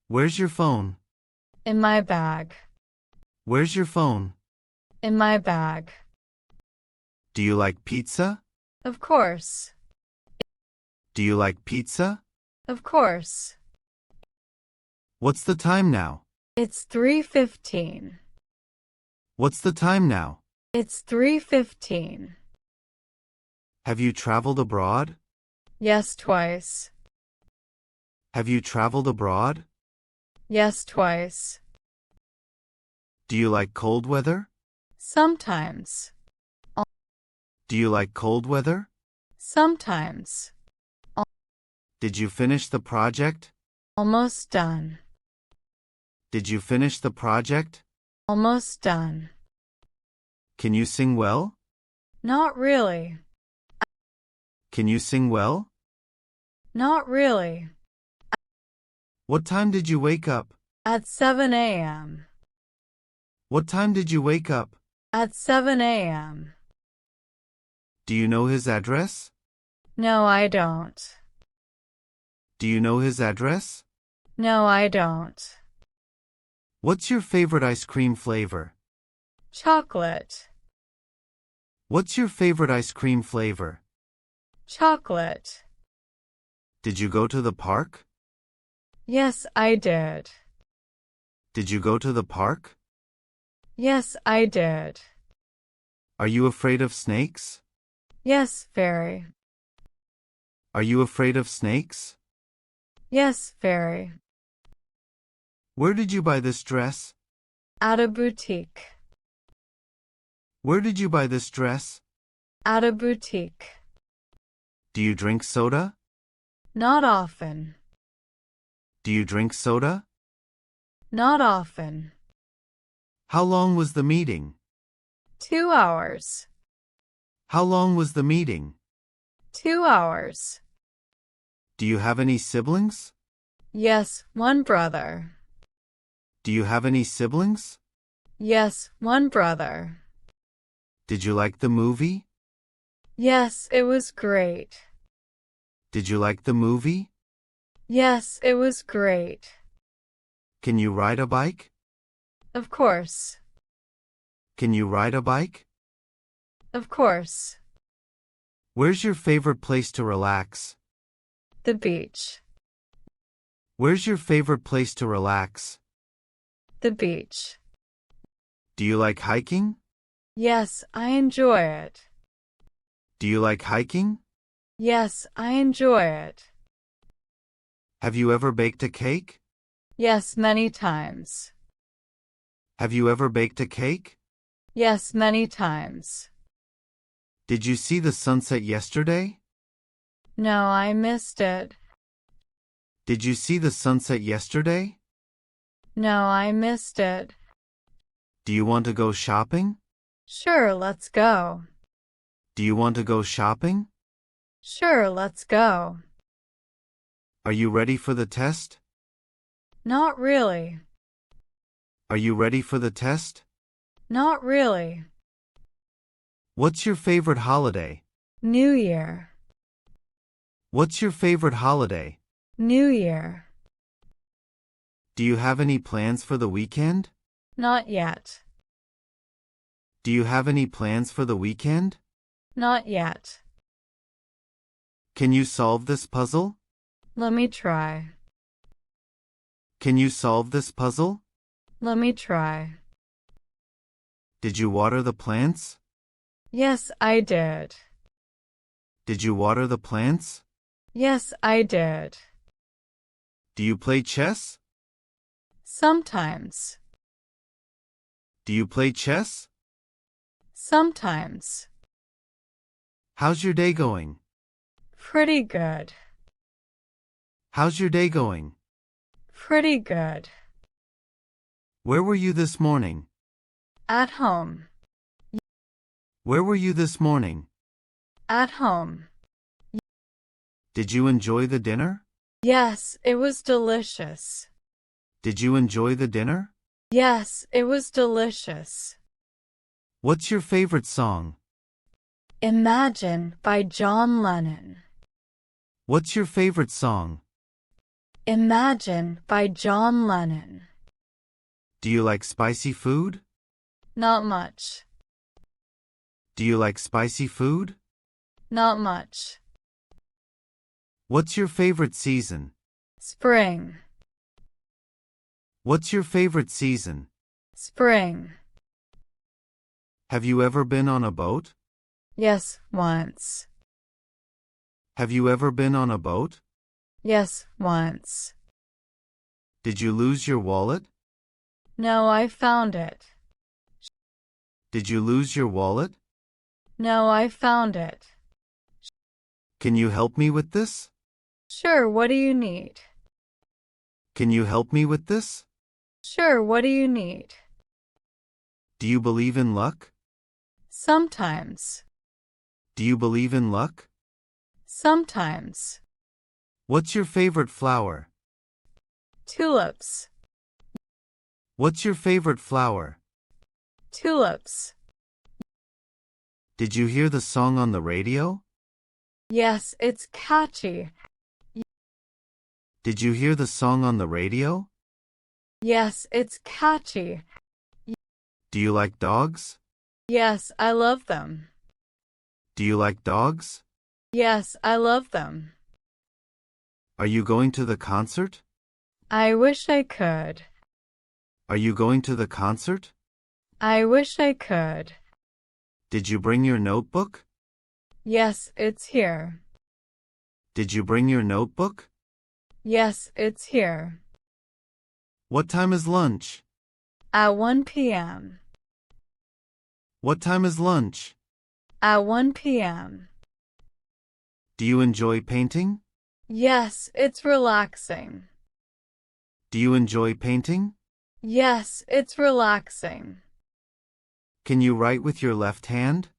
Where's your phone? In my bag. Where's your phone? In my bag. Do you like pizza? Of course. Do you like pizza? Of course. What's the time now? It's 3:15. What's the time now? It's 3:15. Have you traveled abroad? Yes, twice. Have you traveled abroad? Yes, twice. Do you like cold weather? Sometimes. Do you like cold weather? Sometimes. Did you finish the project? Almost done. Did you finish the project? Almost done. Can you sing well? Not really. Can you sing well? Not really. What time did you wake up? At 7 a.m. What time did you wake up? At 7 a.m. Do you know his address? No, I don't. Do you know his address? No, I don't. What's your favorite ice cream flavor? Chocolate. What's your favorite ice cream flavor? Chocolate. Did you go to the park? Yes, I did. Did you go to the park? Yes, I did. Are you afraid of snakes? Yes, very. Are you afraid of snakes? Yes, very. Where did you buy this dress? At a boutique. Where did you buy this dress? At a boutique. Do you drink soda? Not often. Do you drink soda? Not often. How long was the meeting? 2 hours. How long was the meeting? 2 hours. Do you have any siblings? Yes, one brother. Do you have any siblings? Yes, one brother. Did you like the movie? Yes, it was great. Did you like the movie? Yes, it was great. Can you ride a bike? Of course. Can you ride a bike? Of course. Where's your favorite place to relax? The beach. Where's your favorite place to relax? The beach. Do you like hiking? Yes, I enjoy it. Do you like hiking? Yes, I enjoy it. Have you ever baked a cake? Yes, many times. Have you ever baked a cake? Yes, many times. Did you see the sunset yesterday? No, I missed it. Did you see the sunset yesterday? No, I missed it. Do you want to go shopping? Sure, let's go. Do you want to go shopping? Sure, let's go. Are you ready for the test? Not really. Are you ready for the test? Not really. What's your favorite holiday? New Year. What's your favorite holiday? New Year. Do you have any plans for the weekend? Not yet. Do you have any plans for the weekend? Not yet. Can you solve this puzzle? Let me try. Can you solve this puzzle? Let me try. Did you water the plants? Yes, I did. Did you water the plants? Yes, I did. Do you play chess? Sometimes. Do you play chess? Sometimes. How's your day going? Pretty good. How's your day going? Pretty good. Where were you this morning? At home. Where were you this morning? At home. Did you enjoy the dinner? Yes, it was delicious. Did you enjoy the dinner? Yes, it was delicious. What's your favorite song? Imagine by John Lennon. What's your favorite song? Imagine by John Lennon. Do you like spicy food? Not much. Do you like spicy food? Not much. What's your favorite season? Spring. What's your favorite season? Spring. Have you ever been on a boat? Yes, once. Have you ever been on a boat? Yes, once. Did you lose your wallet? No, I found it. Did you lose your wallet? No, I found it. Can you help me with this? Sure, what do you need? Can you help me with this? Sure, what do you need? Do you believe in luck? Sometimes. Do you believe in luck? Sometimes. What's your favorite flower? Tulips. What's your favorite flower? Tulips. Did you hear the song on the radio? Yes, it's catchy. Did you hear the song on the radio? Yes, it's catchy. Do you like dogs? Yes, I love them. Do you like dogs? Yes, I love them. Are you going to the concert? I wish I could. Are you going to the concert? I wish I could. Did you bring your notebook? Yes, it's here. Did you bring your notebook? Yes, it's here. What time is lunch? At 1 p.m. What time is lunch? At 1 p.m. Do you enjoy painting? Yes, it's relaxing. Do you enjoy painting? Yes, it's relaxing. Can you write with your left hand?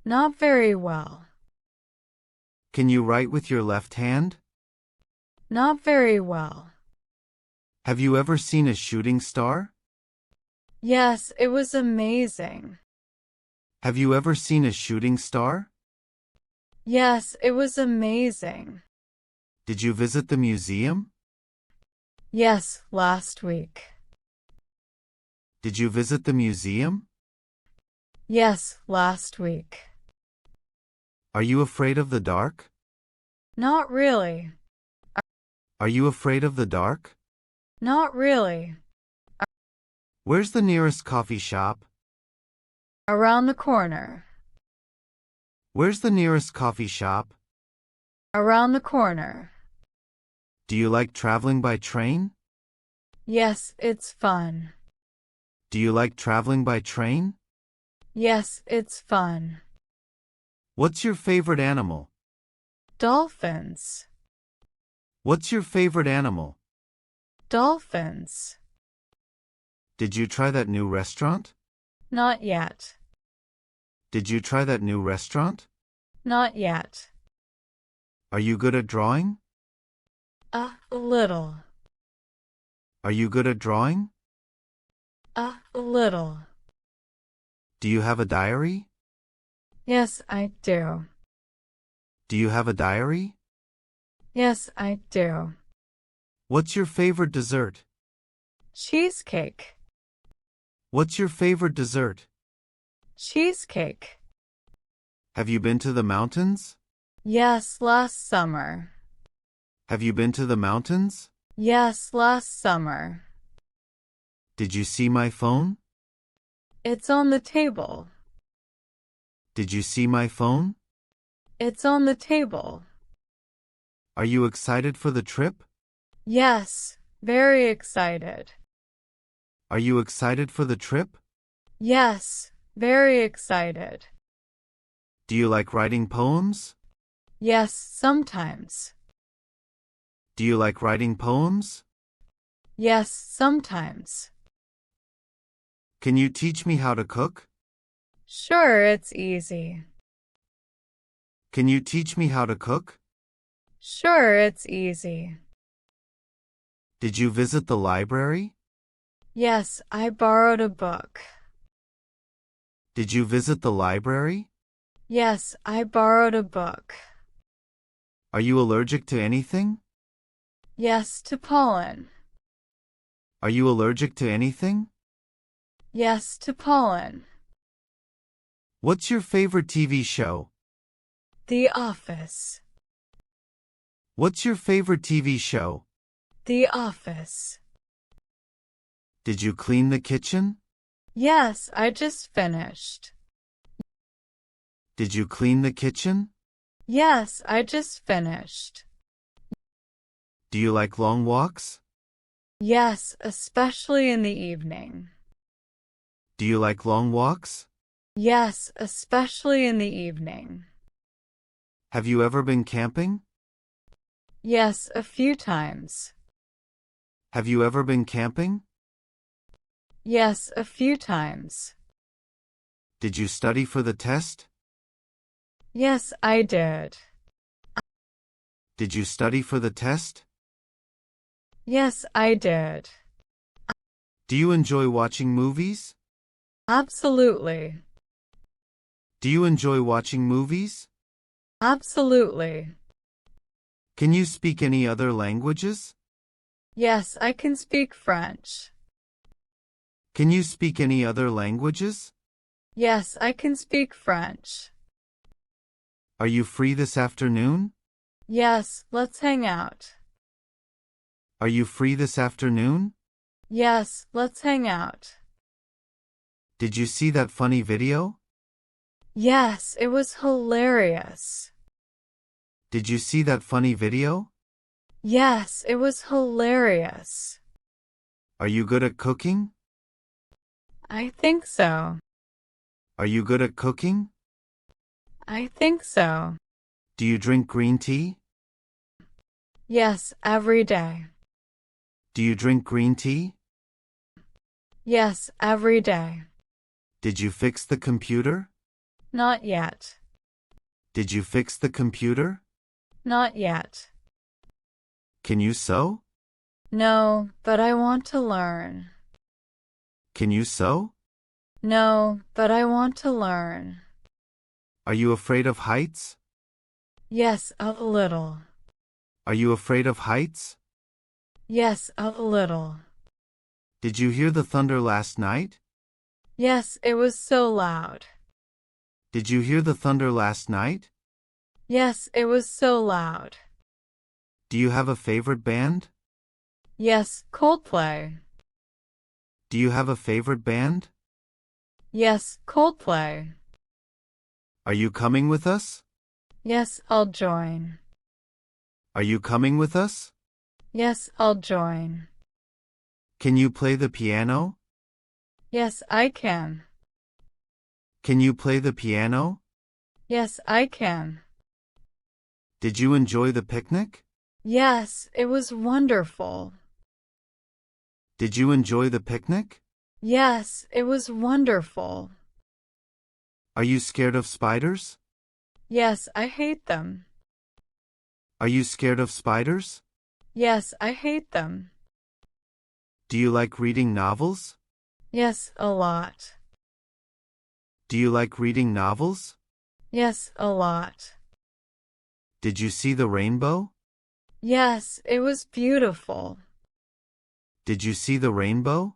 Not very well. Can you write with your left hand? Not very well. Have you ever seen a shooting star? Yes, it was amazing. Have you ever seen a shooting star? Yes, it was amazing. Did you visit the museum? Yes, last week. Did you visit the museum? Yes, last week. Are you afraid of the dark? Not really. Are you afraid of the dark? Not really. Where's the nearest coffee shop? Around the corner. Where's the nearest coffee shop? Around the corner. Do you like traveling by train? Yes, it's fun. Do you like traveling by train? Yes, it's fun. What's your favorite animal? Dolphins. What's your favorite animal? Dolphins. Did you try that new restaurant? Not yet. Did you try that new restaurant? Not yet. Are you good at drawing? A little. Are you good at drawing? A little. Do you have a diary? Yes, I do. Do you have a diary? Yes, I do. What's your favorite dessert? Cheesecake. What's your favorite dessert? Cheesecake. Have you been to the mountains? Yes, last summer. Have you been to the mountains? Yes, last summer. Did you see my phone? It's on the table. Did you see my phone? It's on the table. Are you excited for the trip? Yes, very excited. Are you excited for the trip? Yes, very excited. Do you like writing poems? Yes, sometimes. Do you like writing poems? Yes, sometimes. Can you teach me how to cook? Sure, it's easy. Can you teach me how to cook? Sure, it's easy. Did you visit the library? Yes, I borrowed a book. Did you visit the library? Yes, I borrowed a book. Are you allergic to anything? Yes to pollen. Are you allergic to anything? Yes to pollen. What's your favorite TV show? The Office. What's your favorite TV show? The Office. Did you clean the kitchen? Yes, I just finished. Did you clean the kitchen? Yes, I just finished. Do you like long walks? Yes, especially in the evening. Do you like long walks? Yes, especially in the evening. Have you ever been camping? Yes, a few times. Have you ever been camping? Yes, a few times. Did you study for the test? Yes, I did. Did you study for the test? Yes, I did. Do you enjoy watching movies? Absolutely. Do you enjoy watching movies? Absolutely. Can you speak any other languages? Yes, I can speak French. Can you speak any other languages? Yes, I can speak French. Are you free this afternoon? Yes, let's hang out. Are you free this afternoon? Yes, let's hang out. Did you see that funny video? Yes, it was hilarious. Did you see that funny video? Yes, it was hilarious. Are you good at cooking? I think so. Are you good at cooking? I think so. Do you drink green tea? Yes, every day. Do you drink green tea? Yes, every day. Did you fix the computer? Not yet. Did you fix the computer? Not yet. Can you sew? No, but I want to learn. Can you sew? No, but I want to learn. Are you afraid of heights? Yes, a little. Are you afraid of heights? Yes, a little. Did you hear the thunder last night? Yes, it was so loud. Did you hear the thunder last night? Yes, it was so loud. Do you have a favorite band? Yes, Coldplay. Do you have a favorite band? Yes, Coldplay. Are you coming with us? Yes, I'll join. Are you coming with us? Yes, I'll join. Can you play the piano? Yes, I can. Can you play the piano? Yes, I can. Did you enjoy the picnic? Yes, it was wonderful. Did you enjoy the picnic? Yes, it was wonderful. Are you scared of spiders? Yes, I hate them. Are you scared of spiders? Yes, I hate them. Do you like reading novels? Yes, a lot. Do you like reading novels? Yes, a lot. Did you see the rainbow? Yes, it was beautiful. Did you see the rainbow?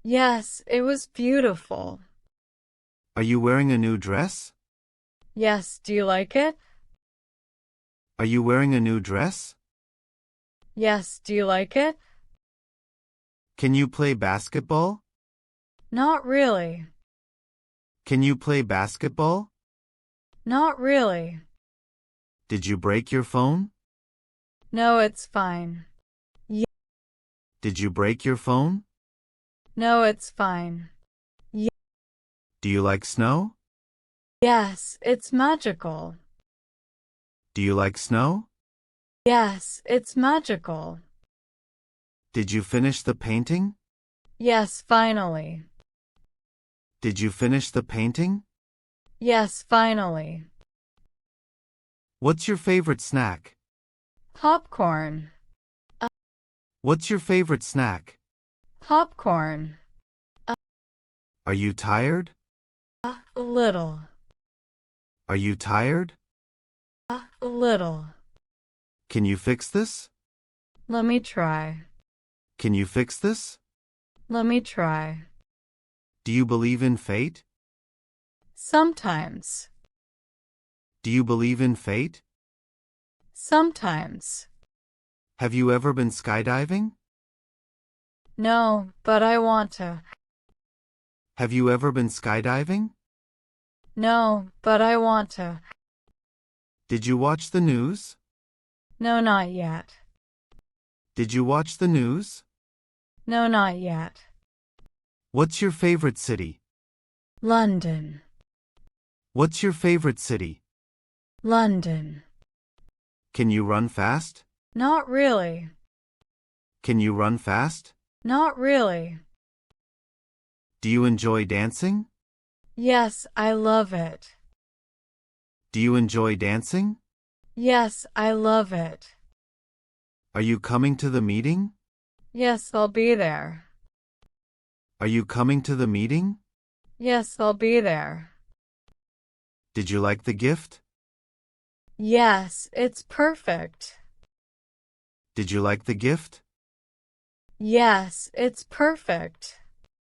Yes, it was beautiful. Are you wearing a new dress? Yes, do you like it? Are you wearing a new dress? Yes, do you like it? Can you play basketball? Not really. Can you play basketball? Not really. Did you break your phone? No, it's fine. Did you break your phone? No, it's fine. Do you like snow? Yes, it's magical. Do you like snow? Yes, it's magical. Did you finish the painting? Yes, finally. Did you finish the painting? Yes, finally. What's your favorite snack? Popcorn. What's your favorite snack? Popcorn. Are you tired? A little. Are you tired? A little. Can you fix this? Let me try. Can you fix this? Let me try. Do you believe in fate? Sometimes. Do you believe in fate? Sometimes. Have you ever been skydiving? No, but I want to. Have you ever been skydiving? No, but I want to. Did you watch the news? No, not yet. Did you watch the news? No, not yet. What's your favorite city? London. What's your favorite city? London. Can you run fast? Not really. Can you run fast? Not really. Do you enjoy dancing? Yes, I love it. Do you enjoy dancing? Yes, I love it. Are you coming to the meeting? Yes, I'll be there. Are you coming to the meeting? Yes, I'll be there. Did you like the gift? Yes, it's perfect. Did you like the gift? Yes, it's perfect.